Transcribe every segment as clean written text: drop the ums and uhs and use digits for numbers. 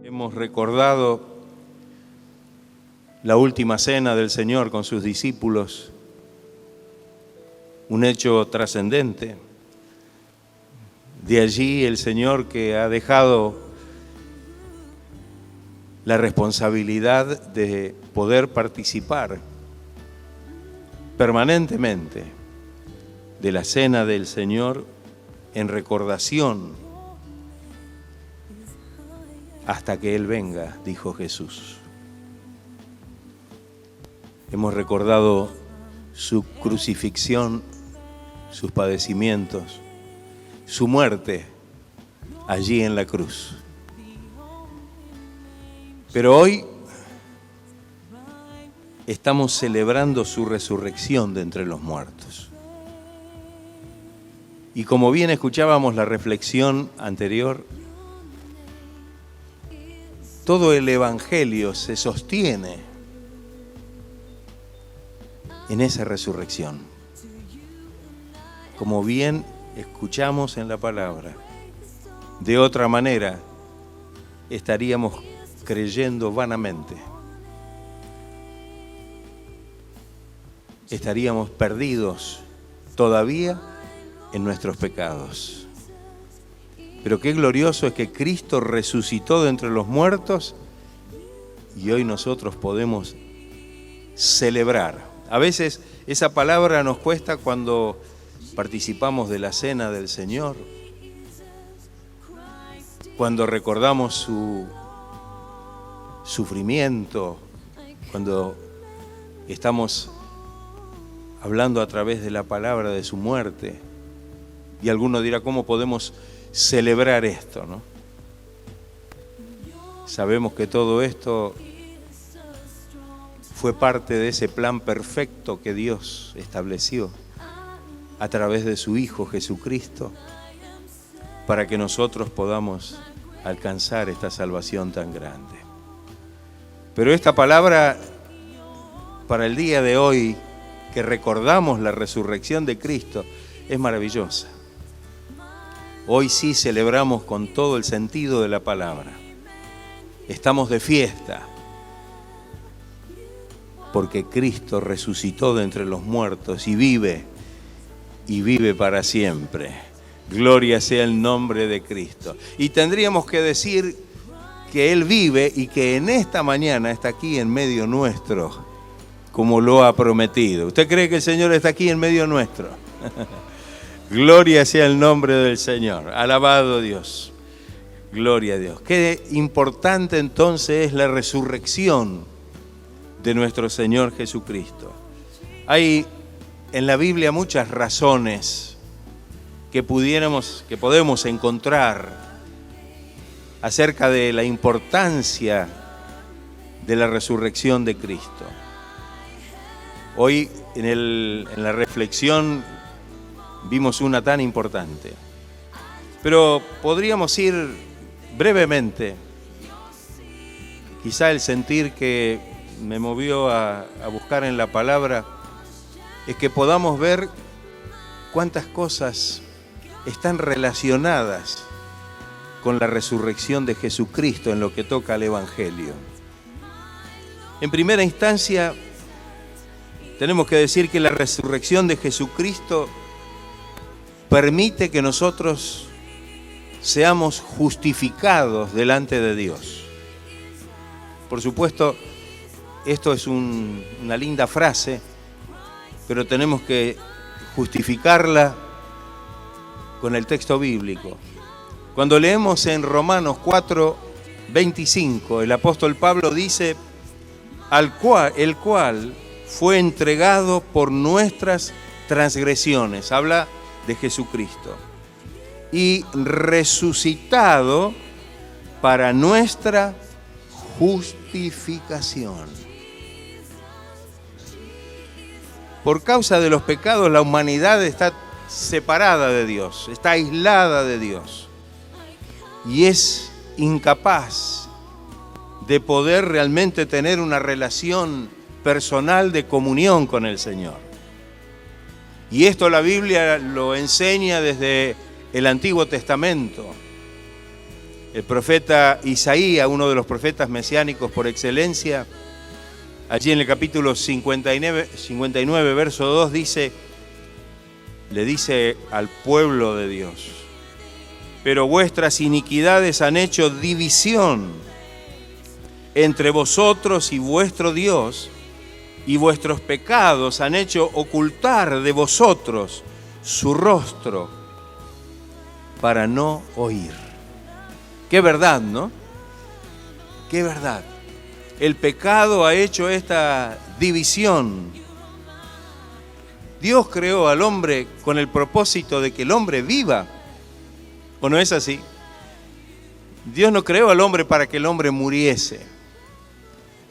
Hemos recordado la última cena del Señor con sus discípulos, un hecho trascendente. De allí el Señor que ha dejado la responsabilidad de poder participar permanentemente de la cena del Señor en recordación hasta que Él venga, dijo Jesús. Hemos recordado su crucifixión, sus padecimientos, su muerte allí en la cruz. Pero hoy estamos celebrando su resurrección de entre los muertos. Y como bien escuchábamos la reflexión anterior, todo el Evangelio se sostiene en esa resurrección. Como bien escuchamos en la palabra, de otra manera estaríamos creyendo vanamente. Estaríamos perdidos todavía en nuestros pecados. Pero qué glorioso es que Cristo resucitó de entre los muertos y hoy nosotros podemos celebrar. A veces esa palabra nos cuesta cuando participamos de la cena del Señor, cuando recordamos su sufrimiento, cuando estamos hablando a través de la palabra de su muerte. Y alguno dirá, ¿cómo podemos celebrar esto, no? Sabemos que todo esto fue parte de ese plan perfecto que Dios estableció a través de su Hijo Jesucristo para que nosotros podamos alcanzar esta salvación tan grande. Pero esta palabra para el día de hoy, que recordamos la resurrección de Cristo, es maravillosa. Hoy sí celebramos con todo el sentido de la palabra. Estamos de fiesta porque Cristo resucitó de entre los muertos y vive para siempre. Gloria sea el nombre de Cristo. Y tendríamos que decir que Él vive y que en esta mañana está aquí en medio nuestro, como lo ha prometido. ¿Usted cree que el Señor está aquí en medio nuestro? Gloria sea el nombre del Señor. Alabado Dios. Gloria a Dios. Qué importante entonces es la resurrección de nuestro Señor Jesucristo. Hay en la Biblia muchas razones que podemos encontrar acerca de la importancia de la resurrección de Cristo. Hoy en la reflexión vimos una tan importante, pero podríamos ir brevemente. Quizá el sentir que me movió a buscar en la palabra es que podamos ver cuántas cosas están relacionadas con la resurrección de Jesucristo en lo que toca al Evangelio. En primera instancia, tenemos que decir que la resurrección de Jesucristo permite que nosotros seamos justificados delante de Dios. Por supuesto, esto es una linda frase, pero tenemos que justificarla con el texto bíblico. Cuando leemos en Romanos 4:25, el apóstol Pablo dice, el cual fue entregado por nuestras transgresiones. Habla de Jesucristo. Y resucitado para nuestra justificación. Por causa de los pecados, la humanidad está separada de Dios, está aislada de Dios. Y es incapaz de poder realmente tener una relación personal de comunión con el Señor. Y esto la Biblia lo enseña desde el Antiguo Testamento. El profeta Isaías, uno de los profetas mesiánicos por excelencia, allí en el capítulo 59, verso 2, le dice al pueblo de Dios: pero vuestras iniquidades han hecho división entre vosotros y vuestro Dios, y vuestros pecados han hecho ocultar de vosotros su rostro para no oír. Qué verdad, ¿no? Qué verdad. El pecado ha hecho esta división. Dios creó al hombre con el propósito de que el hombre viva. ¿O no es así? Dios no creó al hombre para que el hombre muriese.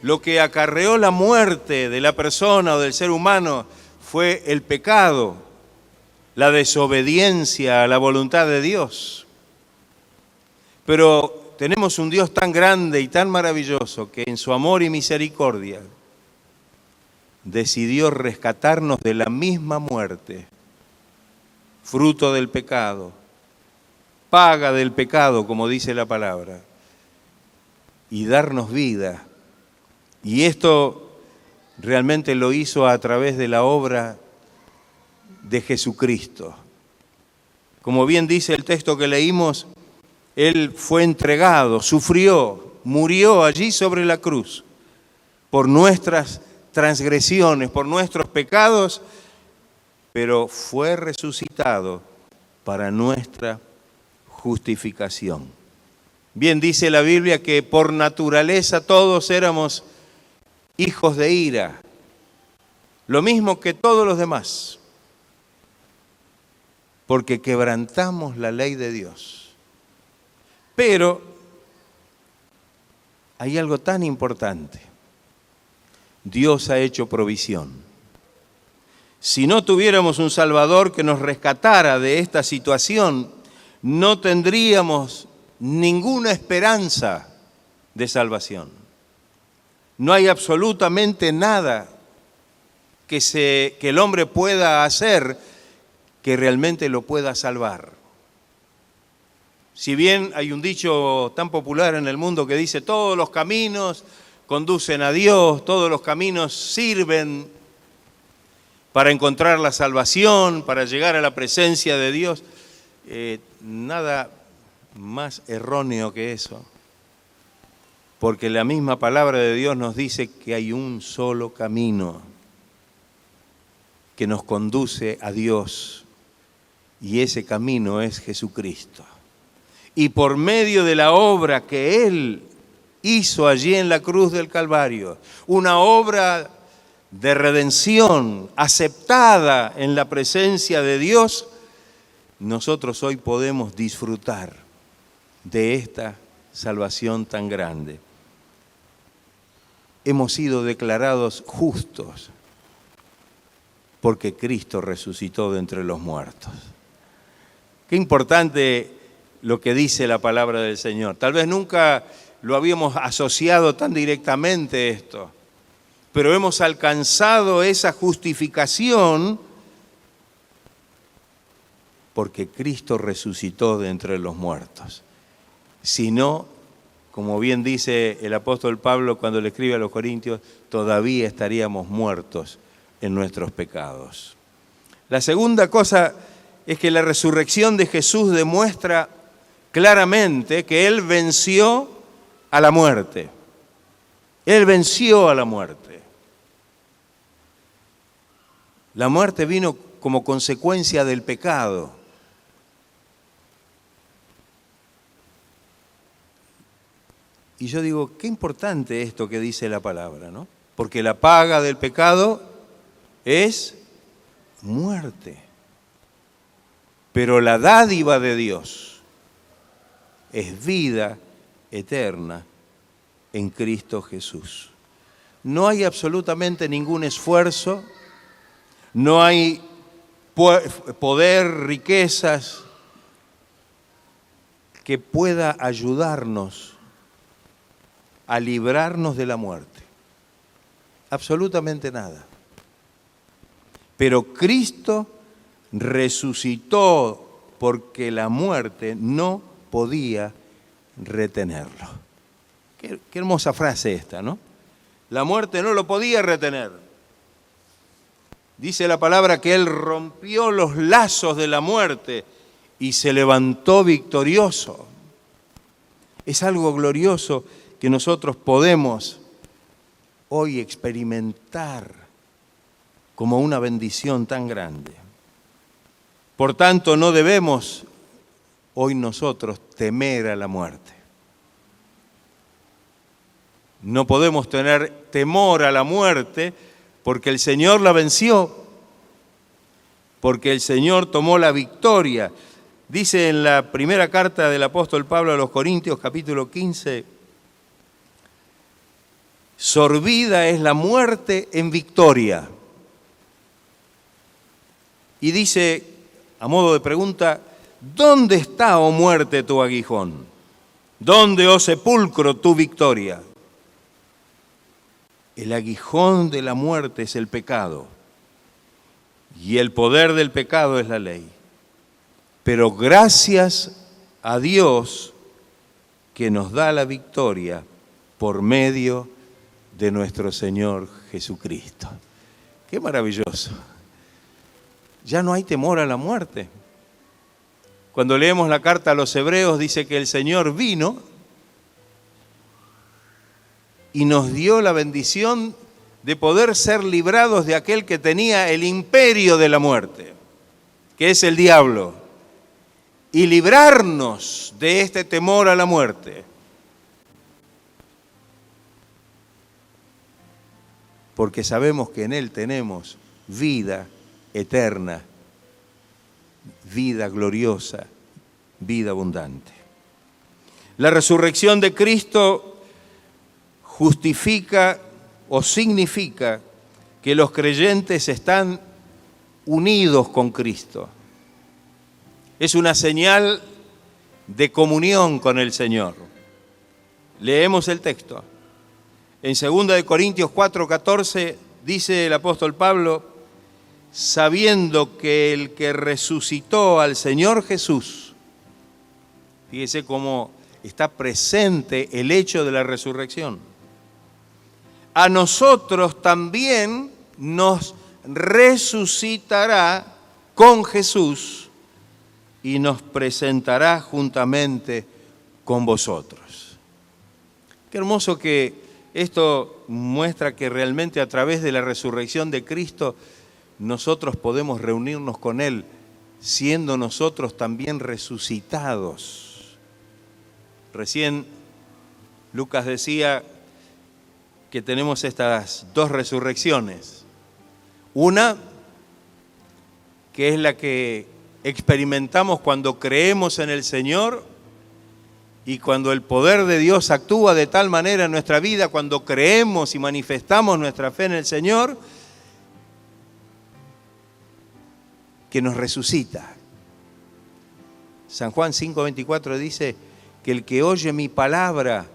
Lo que acarreó la muerte de la persona o del ser humano fue el pecado, la desobediencia a la voluntad de Dios. Pero tenemos un Dios tan grande y tan maravilloso que en su amor y misericordia decidió rescatarnos de la misma muerte, fruto del pecado, paga del pecado, como dice la palabra, y darnos vida. Y esto realmente lo hizo a través de la obra de Jesucristo. Como bien dice el texto que leímos, Él fue entregado, sufrió, murió allí sobre la cruz por nuestras transgresiones, por nuestros pecados, pero fue resucitado para nuestra justificación. Bien dice la Biblia que por naturaleza todos éramos hijos de ira, lo mismo que todos los demás, porque quebrantamos la ley de Dios. Pero hay algo tan importante: Dios ha hecho provisión. Si no tuviéramos un Salvador que nos rescatara de esta situación, no tendríamos ninguna esperanza de salvación. No hay absolutamente nada que el hombre pueda hacer que realmente lo pueda salvar. Si bien hay un dicho tan popular en el mundo que dice: todos los caminos conducen a Dios, todos los caminos sirven para encontrar la salvación, para llegar a la presencia de Dios, nada más erróneo que eso. Porque la misma palabra de Dios nos dice que hay un solo camino que nos conduce a Dios, y ese camino es Jesucristo. Y por medio de la obra que Él hizo allí en la cruz del Calvario, una obra de redención aceptada en la presencia de Dios, nosotros hoy podemos disfrutar de esta salvación tan grande. Hemos sido declarados justos porque Cristo resucitó de entre los muertos. Qué importante lo que dice la palabra del Señor. Tal vez nunca lo habíamos asociado tan directamente esto, pero hemos alcanzado esa justificación porque Cristo resucitó de entre los muertos. Si no, como bien dice el apóstol Pablo cuando le escribe a los Corintios, todavía estaríamos muertos en nuestros pecados. La segunda cosa es que la resurrección de Jesús demuestra claramente que Él venció a la muerte. Él venció a la muerte. La muerte vino como consecuencia del pecado. Y yo digo, qué importante esto que dice la palabra, ¿no? Porque la paga del pecado es muerte. Pero la dádiva de Dios es vida eterna en Cristo Jesús. No hay absolutamente ningún esfuerzo, no hay poder, riquezas que pueda ayudarnos a librarnos de la muerte. Absolutamente nada. Pero Cristo resucitó porque la muerte no podía retenerlo. Qué hermosa frase esta, ¿no? La muerte no lo podía retener. Dice la palabra que Él rompió los lazos de la muerte y se levantó victorioso. Es algo glorioso que nosotros podemos hoy experimentar como una bendición tan grande. Por tanto, no debemos hoy nosotros temer a la muerte. No podemos tener temor a la muerte porque el Señor la venció, porque el Señor tomó la victoria. Dice en la primera carta del apóstol Pablo a los Corintios, capítulo 15, sorbida es la muerte en victoria. Y dice, a modo de pregunta, ¿dónde está, oh muerte, tu aguijón? ¿Dónde, oh sepulcro, tu victoria? El aguijón de la muerte es el pecado y el poder del pecado es la ley. Pero gracias a Dios que nos da la victoria por medio de nuestro Señor Jesucristo. ¡Qué maravilloso! Ya no hay temor a la muerte. Cuando leemos la carta a los Hebreos dice que el Señor vino y nos dio la bendición de poder ser librados de aquel que tenía el imperio de la muerte, que es el diablo, y librarnos de este temor a la muerte. Porque sabemos que en Él tenemos vida eterna, vida gloriosa, vida abundante. La resurrección de Cristo justifica o significa que los creyentes están unidos con Cristo. Es una señal de comunión con el Señor. Leemos el texto. En 2 Corintios 4:14 dice el apóstol Pablo, sabiendo que el que resucitó al Señor Jesús, fíjese cómo está presente el hecho de la resurrección, a nosotros también nos resucitará con Jesús y nos presentará juntamente con vosotros. Qué hermoso que esto muestra que realmente a través de la resurrección de Cristo nosotros podemos reunirnos con Él, siendo nosotros también resucitados. Recién Lucas decía que tenemos estas dos resurrecciones. Una, que es la que experimentamos cuando creemos en el Señor y cuando el poder de Dios actúa de tal manera en nuestra vida, cuando creemos y manifestamos nuestra fe en el Señor, que nos resucita. San Juan 5:24 dice que el que oye mi palabra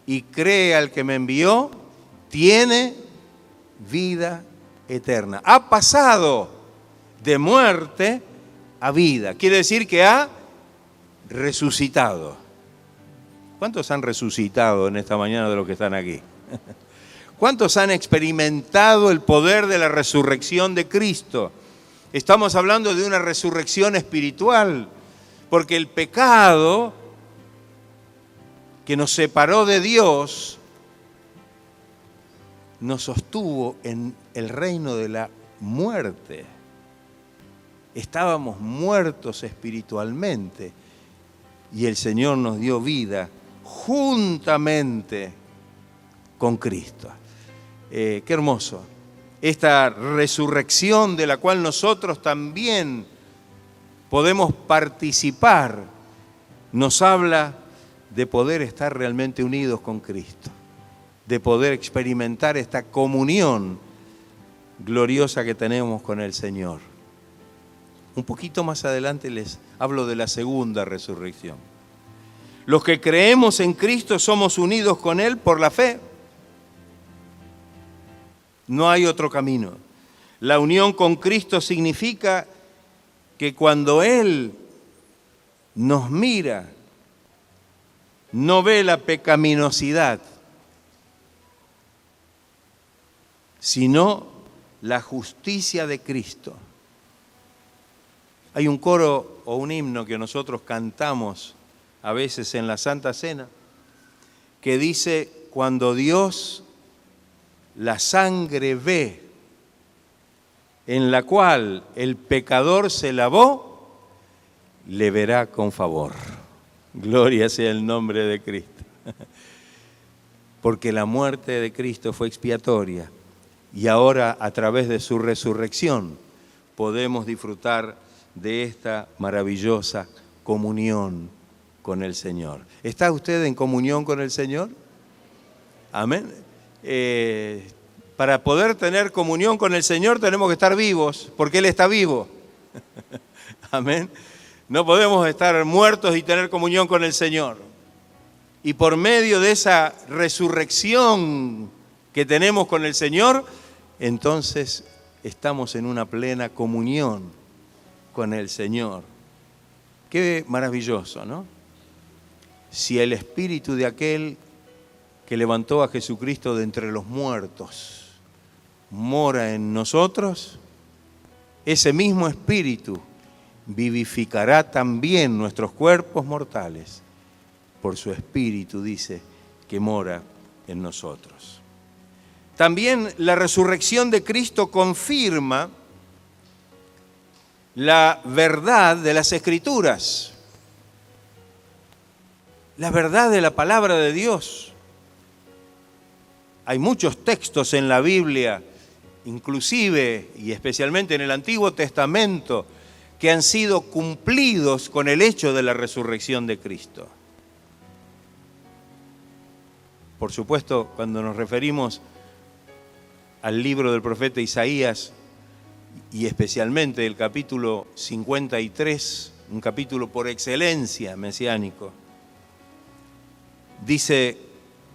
y cree al que me envió, tiene vida eterna. Ha pasado de muerte a vida. Quiere decir que ha resucitado. ¿Cuántos han resucitado en esta mañana de los que están aquí? ¿Cuántos han experimentado el poder de la resurrección de Cristo? Estamos hablando de una resurrección espiritual, porque el pecado que nos separó de Dios nos sostuvo en el reino de la muerte. Estábamos muertos espiritualmente y el Señor nos dio vida juntamente con Cristo. Qué hermoso. Esta resurrección de la cual nosotros también podemos participar nos habla de poder estar realmente unidos con Cristo, de poder experimentar esta comunión gloriosa que tenemos con el Señor. Un poquito más adelante les hablo de la segunda resurrección. Los que creemos en Cristo somos unidos con Él por la fe. No hay otro camino. La unión con Cristo significa que cuando Él nos mira, no ve la pecaminosidad, sino la justicia de Cristo. Hay un coro o un himno que nosotros cantamos a veces en la Santa Cena, que dice: cuando Dios la sangre ve, en la cual el pecador se lavó, le verá con favor. Gloria sea el nombre de Cristo. Porque la muerte de Cristo fue expiatoria y ahora a través de su resurrección podemos disfrutar de esta maravillosa comunión con el Señor. ¿Está usted en comunión con el Señor? Amén. Para poder tener comunión con el Señor tenemos que estar vivos, porque Él está vivo. Amén. No podemos estar muertos y tener comunión con el Señor. Y por medio de esa resurrección que tenemos con el Señor, entonces estamos en una plena comunión con el Señor. Qué maravilloso, ¿no? Si el espíritu de aquel que levantó a Jesucristo de entre los muertos mora en nosotros, ese mismo espíritu vivificará también nuestros cuerpos mortales por su espíritu, dice, que mora en nosotros. También la resurrección de Cristo confirma la verdad de las Escrituras, la verdad de la palabra de Dios. Hay muchos textos en la Biblia, inclusive y especialmente en el Antiguo Testamento, que han sido cumplidos con el hecho de la resurrección de Cristo. Por supuesto, cuando nos referimos al libro del profeta Isaías, y especialmente el capítulo 53, un capítulo por excelencia mesiánico, dice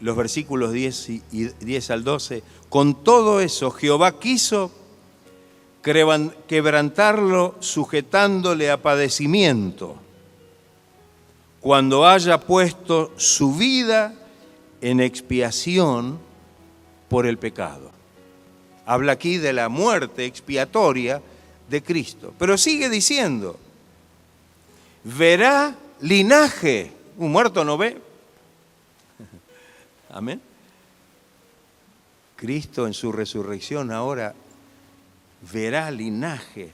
los versículos 10 al 12, con todo eso Jehová quiso quebrantarlo sujetándole a padecimiento, cuando haya puesto su vida en expiación por el pecado. Habla aquí de la muerte expiatoria de Cristo. Pero sigue diciendo, verá linaje. Un muerto no ve. Amén. Cristo en su resurrección ahora verá linaje.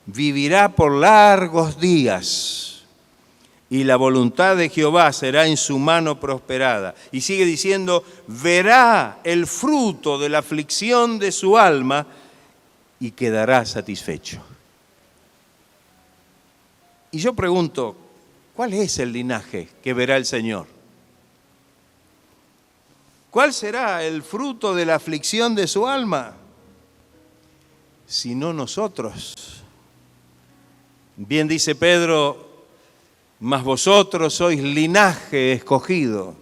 Vivirá por largos días. Y la voluntad de Jehová será en su mano prosperada. Y sigue diciendo, verá el fruto de la aflicción de su alma y quedará satisfecho. Y yo pregunto, ¿cuál es el linaje que verá el Señor? ¿Cuál será el fruto de la aflicción de su alma? Sino nosotros. Bien dice Pedro, mas vosotros sois linaje escogido,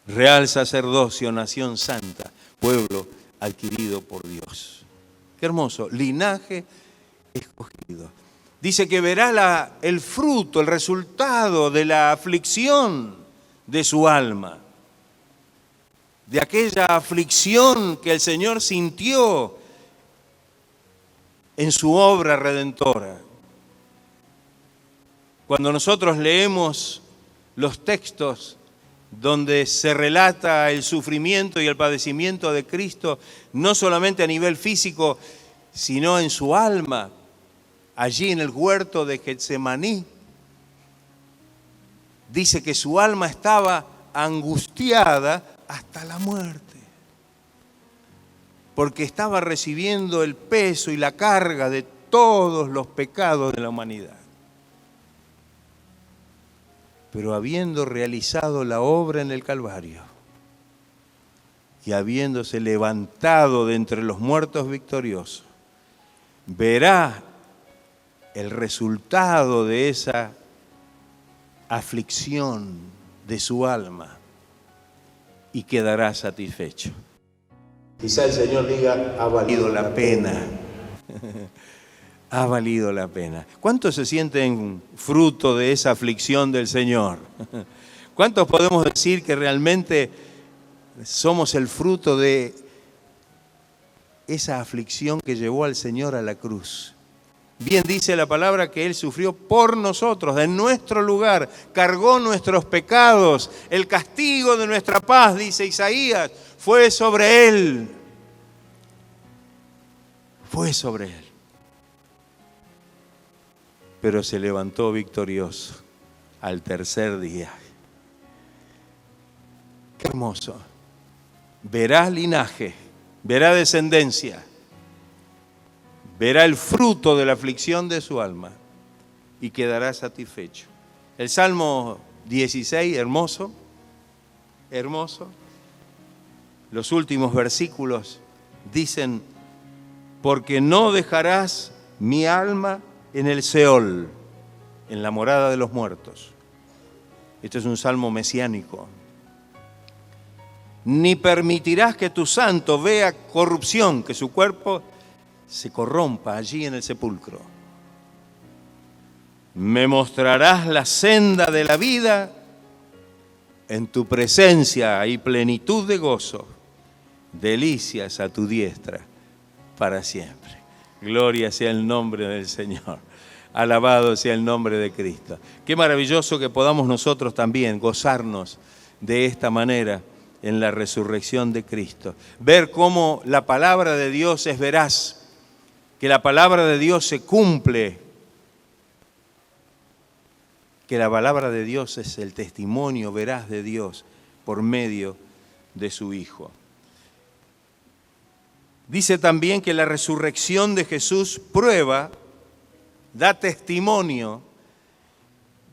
real sacerdocio, nación santa, pueblo adquirido por Dios. Qué hermoso, linaje escogido. Dice que verá el fruto, el resultado de la aflicción de su alma, de aquella aflicción que el Señor sintió en su obra redentora. Cuando nosotros leemos los textos donde se relata el sufrimiento y el padecimiento de Cristo, no solamente a nivel físico, sino en su alma, allí en el huerto de Getsemaní, dice que su alma estaba angustiada hasta la muerte, porque estaba recibiendo el peso y la carga de todos los pecados de la humanidad. Pero habiendo realizado la obra en el Calvario y habiéndose levantado de entre los muertos victorioso, verá el resultado de esa aflicción de su alma y quedará satisfecho. Quizá el Señor diga, ha valido la pena. ha valido la pena. ¿Cuántos se sienten fruto de esa aflicción del Señor? ¿Cuántos podemos decir que realmente somos el fruto de esa aflicción que llevó al Señor a la cruz? Bien dice la palabra que Él sufrió por nosotros, en nuestro lugar, cargó nuestros pecados, el castigo de nuestra paz, dice Isaías, fue sobre Él. Fue sobre Él. Pero se levantó victorioso al tercer día. Qué hermoso. Verá linaje, verá descendencia, verá el fruto de la aflicción de su alma y quedará satisfecho. El Salmo 16, hermoso, hermoso. Los últimos versículos dicen, porque no dejarás mi alma en el Seol, en la morada de los muertos. Este es un salmo mesiánico. Ni permitirás que tu santo vea corrupción, que su cuerpo se corrompa allí en el sepulcro. Me mostrarás la senda de la vida, en tu presencia hay plenitud de gozo, delicias a tu diestra para siempre. Gloria sea el nombre del Señor. Alabado sea el nombre de Cristo. Qué maravilloso que podamos nosotros también gozarnos de esta manera en la resurrección de Cristo. Ver cómo la palabra de Dios es veraz, que la palabra de Dios se cumple, que la palabra de Dios es el testimonio veraz de Dios por medio de su Hijo. Dice también que la resurrección de Jesús prueba, da testimonio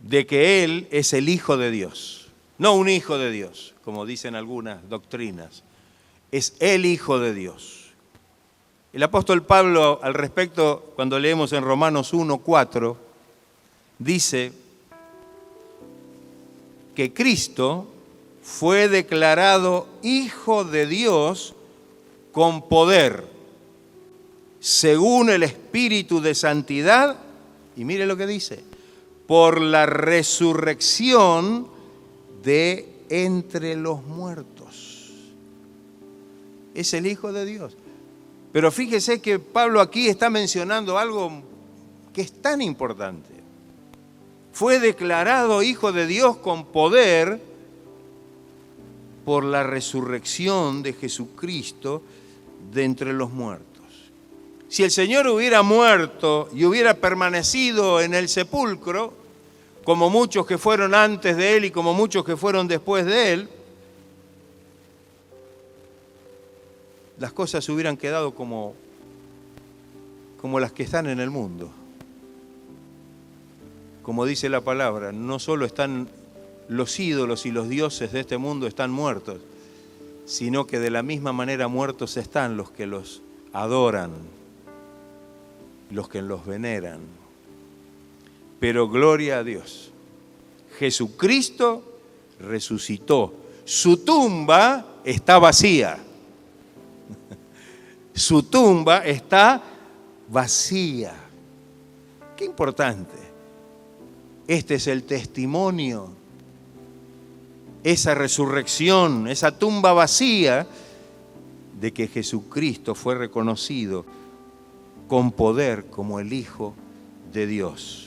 de que Él es el Hijo de Dios. No un hijo de Dios, como dicen algunas doctrinas. Es el Hijo de Dios. El apóstol Pablo al respecto, cuando leemos en Romanos 1:4, dice que Cristo fue declarado Hijo de Dios con poder, según el Espíritu de Santidad, y mire lo que dice, por la resurrección de entre los muertos. Es el Hijo de Dios. Pero fíjese que Pablo aquí está mencionando algo que es tan importante. Fue declarado Hijo de Dios con poder por la resurrección de Jesucristo de entre los muertos. Si el Señor hubiera muerto y hubiera permanecido en el sepulcro, como muchos que fueron antes de Él y como muchos que fueron después de Él, las cosas hubieran quedado como las que están en el mundo. Como dice la palabra, no solo están los ídolos y los dioses de este mundo están muertos, sino que de la misma manera muertos están los que los adoran, los que los veneran. Pero gloria a Dios, Jesucristo resucitó. Su tumba está vacía. Su tumba está vacía. Qué importante. Este es el testimonio. Esa resurrección, esa tumba vacía, de que Jesucristo fue reconocido con poder como el Hijo de Dios.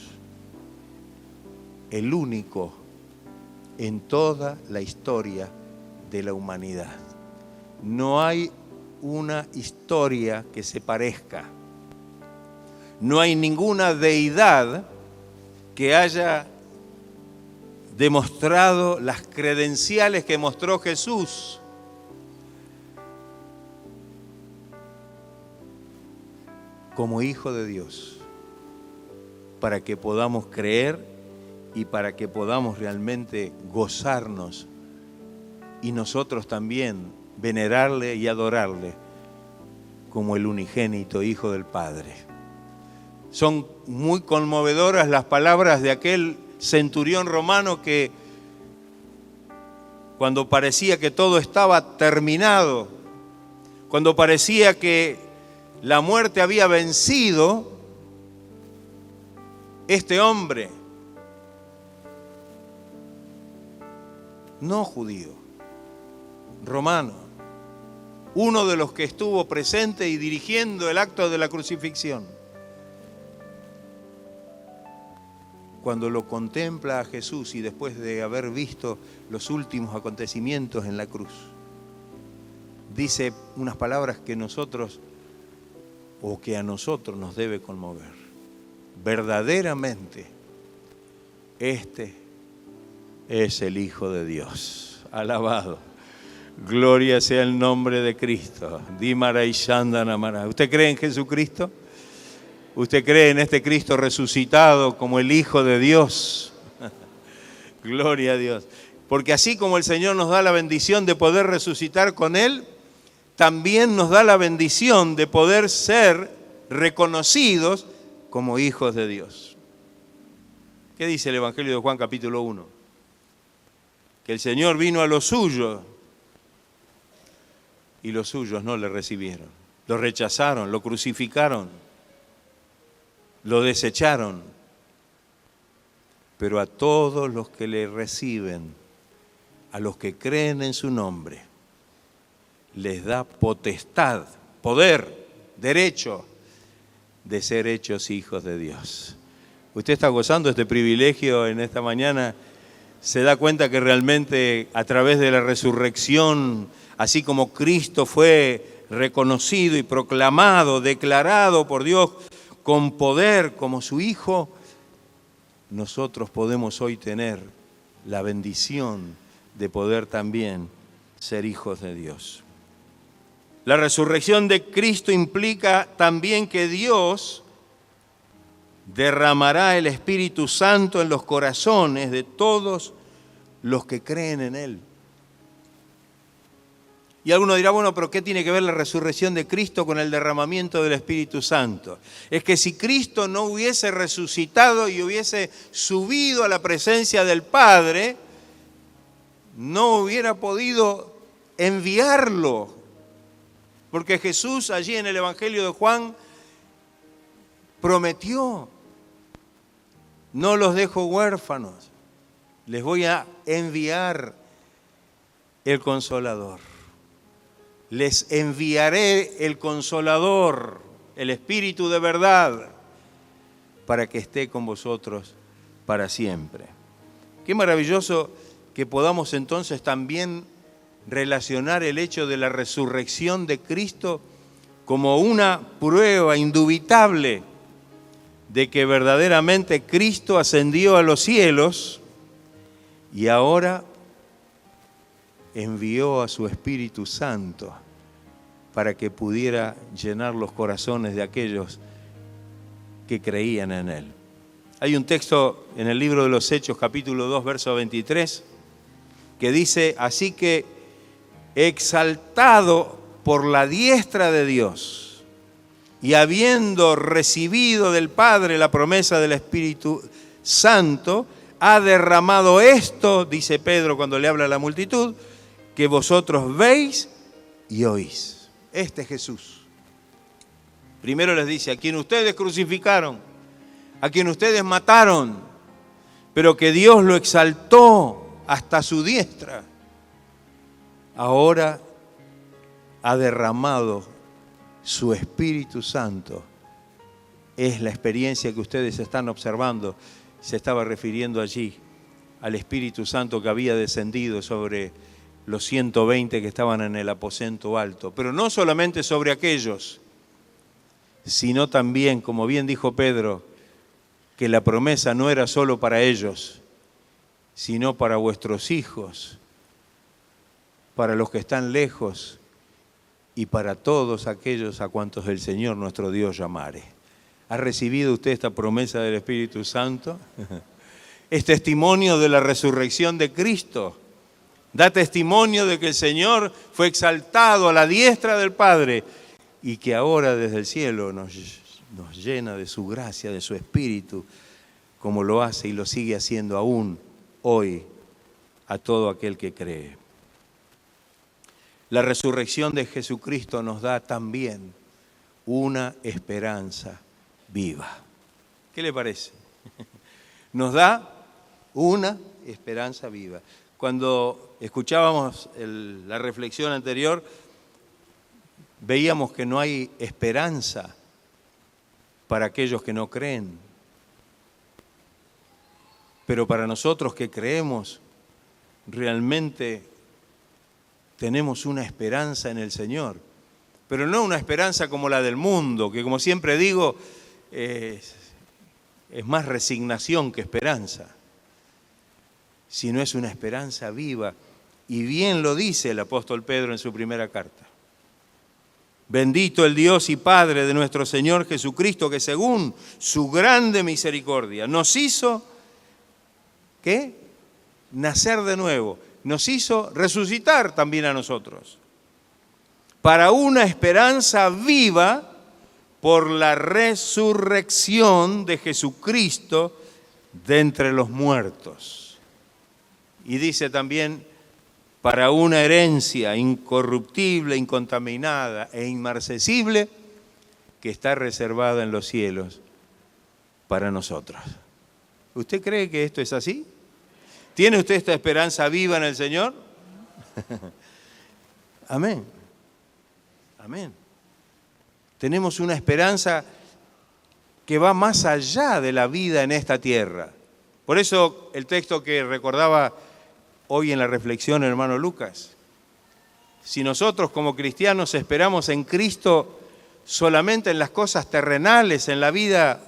El único en toda la historia de la humanidad. No hay una historia que se parezca. No hay ninguna deidad que haya demostrado las credenciales que mostró Jesús. Como Hijo de Dios, para que podamos creer y para que podamos realmente gozarnos y nosotros también venerarle y adorarle como el unigénito Hijo del Padre. Son muy conmovedoras las palabras de aquel centurión romano que cuando parecía que todo estaba terminado, cuando parecía que la muerte había vencido, Este hombre, no judío, romano, uno de los que estuvo presente y dirigiendo el acto de la crucifixión, cuando lo contempla a Jesús y después de haber visto los últimos acontecimientos en la cruz, dice unas palabras que a nosotros nos debe conmover. Verdaderamente, este es el Hijo de Dios. Alabado. Gloria sea el nombre de Cristo. Dimara y Shandanamara. ¿Usted cree en Jesucristo? ¿Usted cree en este Cristo resucitado como el Hijo de Dios? Gloria a Dios. Porque así como el Señor nos da la bendición de poder resucitar con Él, también nos da la bendición de poder ser reconocidos como hijos de Dios. ¿Qué dice el Evangelio de Juan capítulo 1? Que el Señor vino a los suyos y los suyos no le recibieron. Lo rechazaron, lo crucificaron, lo desecharon. Pero a todos los que le reciben, a los que creen en su nombre, les da potestad, poder, derecho de ser hechos hijos de Dios. Usted está gozando este privilegio en esta mañana. Se da cuenta que realmente a través de la resurrección, así como Cristo fue reconocido y proclamado, declarado por Dios con poder como su Hijo, nosotros podemos hoy tener la bendición de poder también ser hijos de Dios. La resurrección de Cristo implica también que Dios derramará el Espíritu Santo en los corazones de todos los que creen en Él. Y alguno dirá, bueno, pero ¿qué tiene que ver la resurrección de Cristo con el derramamiento del Espíritu Santo? Es que si Cristo no hubiese resucitado y hubiese subido a la presencia del Padre, no hubiera podido enviarlo. Porque Jesús allí en el Evangelio de Juan prometió: no los dejo huérfanos, les voy a enviar el Consolador. Les enviaré el Consolador, el Espíritu de verdad, para que esté con vosotros para siempre. Qué maravilloso que podamos entonces también relacionar el hecho de la resurrección de Cristo como una prueba indubitable de que verdaderamente Cristo ascendió a los cielos y ahora envió a su Espíritu Santo para que pudiera llenar los corazones de aquellos que creían en Él. Hay un texto en el libro de los Hechos, capítulo 2, verso 23, que dice: así que exaltado por la diestra de Dios y habiendo recibido del Padre la promesa del Espíritu Santo, ha derramado esto, dice Pedro cuando le habla a la multitud, que vosotros veis y oís. Este es Jesús. Primero les dice: a quien ustedes crucificaron, a quien ustedes mataron, pero que Dios lo exaltó hasta su diestra, ahora ha derramado su Espíritu Santo. Es la experiencia que ustedes están observando. Se estaba refiriendo allí al Espíritu Santo que había descendido sobre los 120 que estaban en el aposento alto. Pero no solamente sobre aquellos, sino también, como bien dijo Pedro, que la promesa no era solo para ellos, sino para vuestros hijos, para los que están lejos y para todos aquellos a cuantos el Señor nuestro Dios llamare. ¿Ha recibido usted esta promesa del Espíritu Santo? Es testimonio de la resurrección de Cristo. Da testimonio de que el Señor fue exaltado a la diestra del Padre y que ahora desde el cielo nos llena de su gracia, de su Espíritu, como lo hace y lo sigue haciendo aún hoy a todo aquel que cree. La resurrección de Jesucristo nos da también una esperanza viva. ¿Qué le parece? Nos da una esperanza viva. Cuando escuchábamos la reflexión anterior, veíamos que no hay esperanza para aquellos que no creen. Pero para nosotros que creemos, realmente tenemos una esperanza en el Señor. Pero no una esperanza como la del mundo, que como siempre digo, es más resignación que esperanza, sino es una esperanza viva. Y bien lo dice el apóstol Pedro en su primera carta. Bendito el Dios y Padre de nuestro Señor Jesucristo, que según su grande misericordia nos hizo, ¿qué? Nacer de nuevo. Nos hizo resucitar también a nosotros, para una esperanza viva por la resurrección de Jesucristo de entre los muertos. Y dice también, para una herencia incorruptible, incontaminada e inmarcesible, que está reservada en los cielos para nosotros. ¿Usted cree que esto es así? ¿Tiene usted esta esperanza viva en el Señor? Amén. Amén. Tenemos una esperanza que va más allá de la vida en esta tierra. Por eso el texto que recordaba hoy en la reflexión el hermano Lucas. Si nosotros como cristianos esperamos en Cristo solamente en las cosas terrenales, en la vida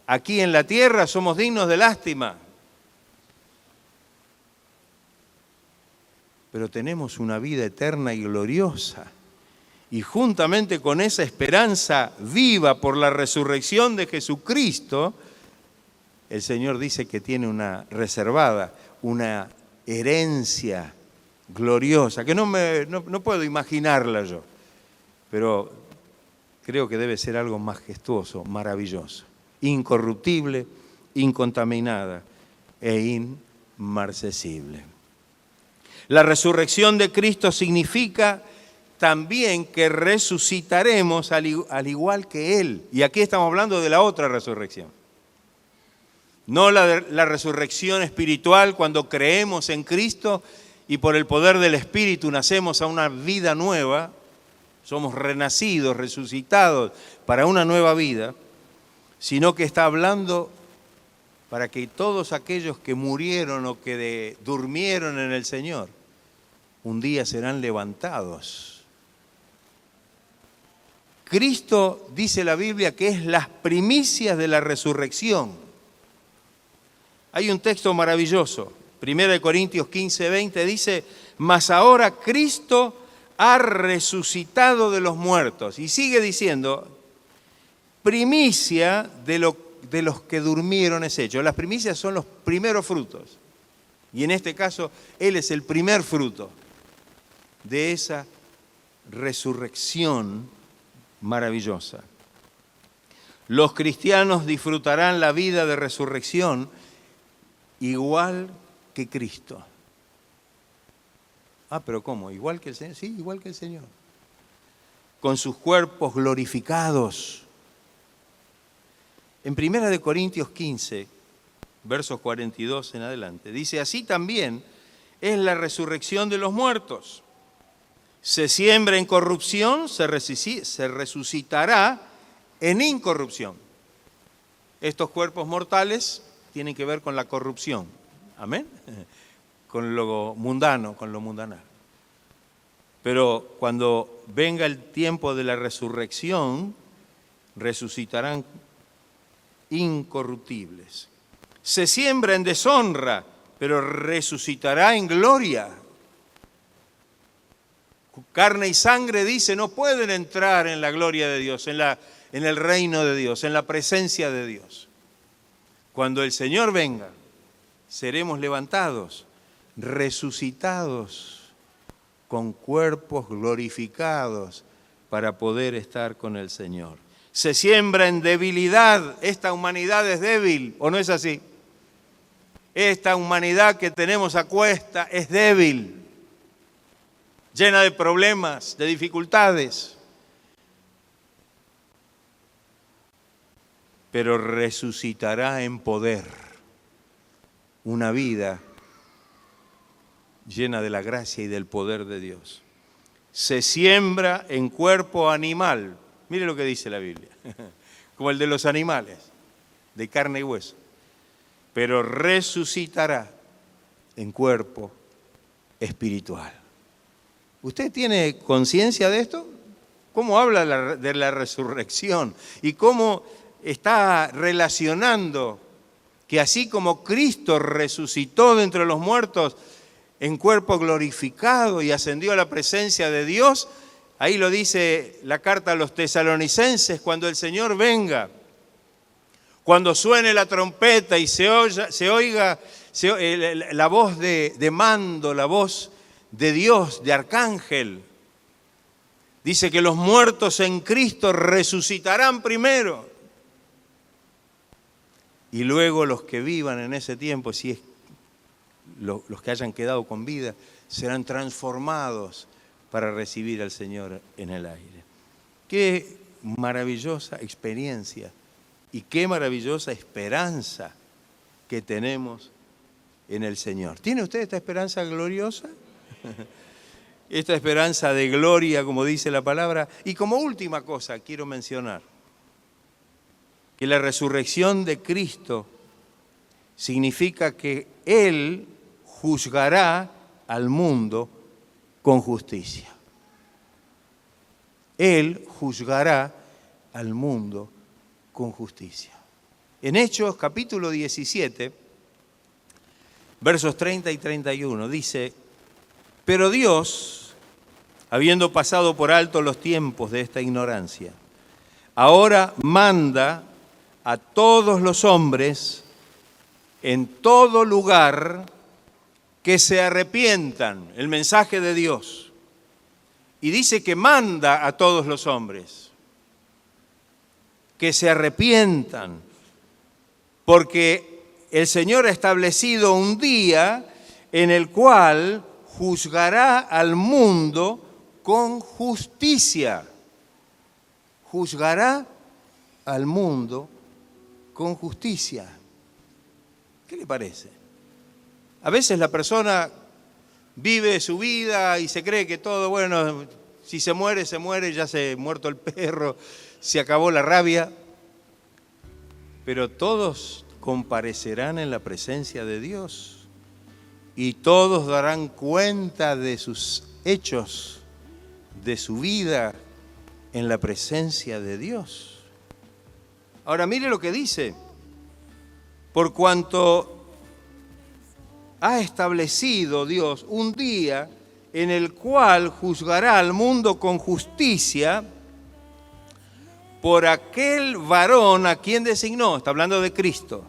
aquí en la tierra, somos dignos de lástima. Pero tenemos una vida eterna y gloriosa. Y juntamente con esa esperanza viva por la resurrección de Jesucristo, el Señor dice que tiene una reservada, una herencia gloriosa, que no puedo imaginarla yo, pero creo que debe ser algo majestuoso, maravilloso, incorruptible, incontaminada e inmarcesible. La resurrección de Cristo significa también que resucitaremos al igual que Él. Y aquí estamos hablando de la otra resurrección. No la resurrección espiritual cuando creemos en Cristo y por el poder del Espíritu nacemos a una vida nueva, somos renacidos, resucitados para una nueva vida, sino que está hablando para que todos aquellos que murieron o que durmieron en el Señor, un día serán levantados. Cristo, dice la Biblia, que es las primicias de la resurrección. Hay un texto maravilloso, 1 Corintios 15:20, dice, mas ahora Cristo ha resucitado de los muertos. Y sigue diciendo, primicia de los que durmieron es hecho. Las primicias son los primeros frutos. Y en este caso, Él es el primer fruto de esa resurrección maravillosa. Los cristianos disfrutarán la vida de resurrección igual que Cristo. Ah, pero ¿cómo? ¿Igual que el Señor? Sí, igual que el Señor. Con sus cuerpos glorificados. En 1 Corintios 15, versos 42 en adelante, dice, así también es la resurrección de los muertos. Se siembra en corrupción, se resucitará en incorrupción. Estos cuerpos mortales tienen que ver con la corrupción. Amén. Con lo mundano, con lo mundanal. Pero cuando venga el tiempo de la resurrección, resucitarán incorruptibles. Se siembra en deshonra, pero resucitará en gloria. Carne y sangre, dice, no pueden entrar en la gloria de Dios, en el reino de Dios, en la presencia de Dios. Cuando el Señor venga, seremos levantados, resucitados, con cuerpos glorificados para poder estar con el Señor. Se siembra en debilidad. Esta humanidad es débil, ¿o no es así? Esta humanidad que tenemos a cuesta es débil, llena de problemas, de dificultades. pero resucitará en poder. Una vida llena de la gracia y del poder de Dios. Se siembra en cuerpo animal. Mire lo que dice la Biblia. Como el de los animales, de carne y hueso. Pero resucitará en cuerpo espiritual. ¿Usted tiene conciencia de esto? ¿Cómo habla de la resurrección? ¿Y cómo está relacionando que así como Cristo resucitó de entre los muertos en cuerpo glorificado y ascendió a la presencia de Dios, ahí lo dice la carta a los tesalonicenses, cuando el Señor venga, cuando suene la trompeta y se oiga la voz de mando, la voz de Dios, de arcángel, dice que los muertos en Cristo resucitarán primero. Y luego los que vivan en ese tiempo, si es los que hayan quedado con vida, serán transformados para recibir al Señor en el aire. Qué maravillosa experiencia y qué maravillosa esperanza que tenemos en el Señor. ¿Tiene usted esta esperanza gloriosa? Esta esperanza de gloria, como dice la palabra. Y como última cosa quiero mencionar que la resurrección de Cristo significa que Él juzgará al mundo con justicia. Él juzgará al mundo con justicia. En Hechos capítulo 17, versos 30 y 31, dice: pero Dios, habiendo pasado por alto los tiempos de esta ignorancia, ahora manda a todos los hombres en todo lugar que se arrepientan, el mensaje de Dios. Y dice que manda a todos los hombres que se arrepientan, porque el Señor ha establecido un día en el cual juzgará al mundo con justicia. Juzgará al mundo con justicia. ¿Qué le parece? A veces la persona vive su vida y se cree que todo, bueno, si se muere, ya se ha muerto el perro, se acabó la rabia. Pero todos comparecerán en la presencia de Dios y todos darán cuenta de sus hechos, de su vida en la presencia de Dios. Ahora mire lo que dice: por cuanto ha establecido Dios un día en el cual juzgará al mundo con justicia por aquel varón a quien designó, está hablando de Cristo,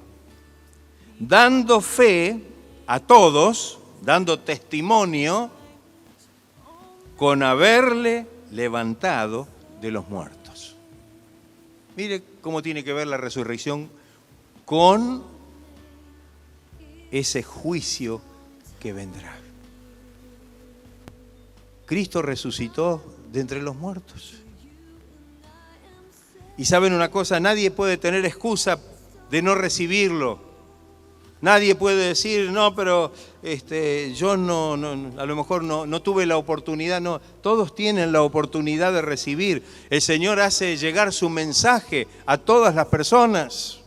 dando fe a todos, dando testimonio con haberle levantado de los muertos. Mire cómo tiene que ver la resurrección con ese juicio que vendrá. Cristo resucitó de entre los muertos. Y saben una cosa, nadie puede tener excusa de no recibirlo. Nadie puede decir, no, pero yo no, a lo mejor no tuve la oportunidad. No, todos tienen la oportunidad de recibir. El Señor hace llegar su mensaje a todas las personas.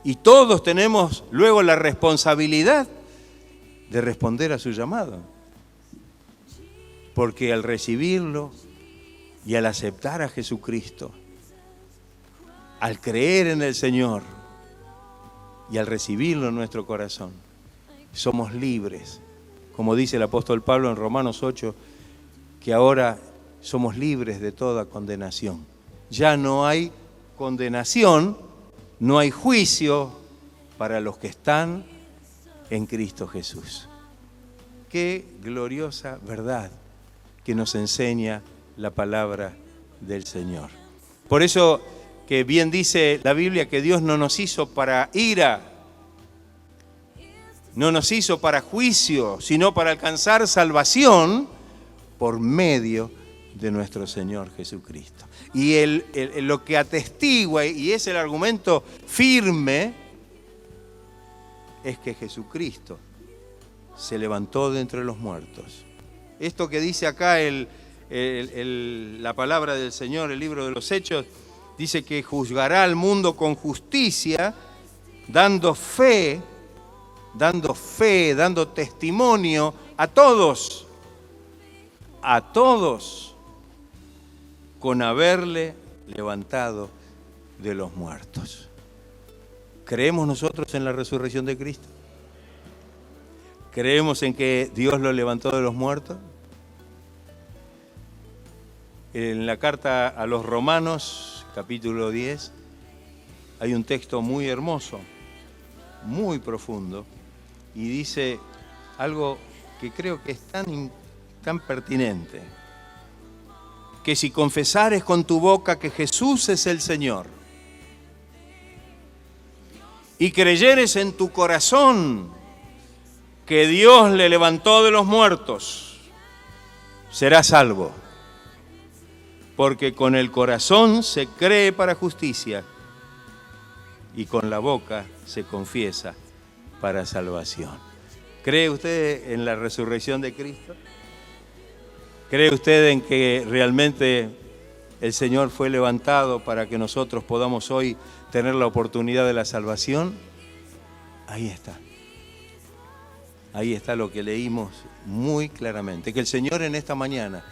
Y todos tenemos luego la responsabilidad de responder a su llamado. Porque al recibirlo y al aceptar a Jesucristo, al creer en el Señor y al recibirlo en nuestro corazón, somos libres. Como dice el apóstol Pablo en Romanos 8, que ahora somos libres de toda condenación. Ya no hay condenación, no hay juicio para los que están en Cristo Jesús. Qué gloriosa verdad que nos enseña la palabra del Señor. Por eso que bien dice la Biblia que Dios no nos hizo para ira, no nos hizo para juicio, sino para alcanzar salvación por medio de nuestro Señor Jesucristo. Y lo que atestigua, y es el argumento firme, es que Jesucristo se levantó de entre los muertos. Esto que dice acá la palabra del Señor, el libro de los Hechos, dice que juzgará al mundo con justicia, dando fe, dando testimonio a todos, con haberle levantado de los muertos. ¿Creemos nosotros en la resurrección de Cristo? ¿Creemos en que Dios lo levantó de los muertos? En la carta a los Romanos, capítulo 10, hay un texto muy hermoso, muy profundo, y dice algo que creo que es tan pertinente, que si confesares con tu boca que Jesús es el Señor, y creyeres en tu corazón que Dios le levantó de los muertos, serás salvo. Porque con el corazón se cree para justicia y con la boca se confiesa para salvación. ¿Cree usted en la resurrección de Cristo? ¿Cree usted en que realmente el Señor fue levantado para que nosotros podamos hoy tener la oportunidad de la salvación? Ahí está. Ahí está lo que leímos muy claramente. Que el Señor en esta mañana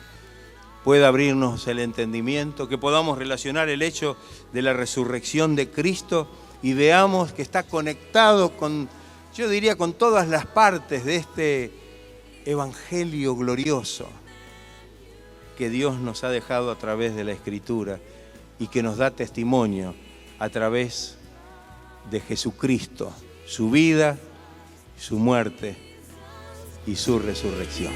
pueda abrirnos el entendimiento, que podamos relacionar el hecho de la resurrección de Cristo y veamos que está conectado con, yo diría, con todas las partes de este evangelio glorioso que Dios nos ha dejado a través de la Escritura y que nos da testimonio a través de Jesucristo, su vida, su muerte y su resurrección.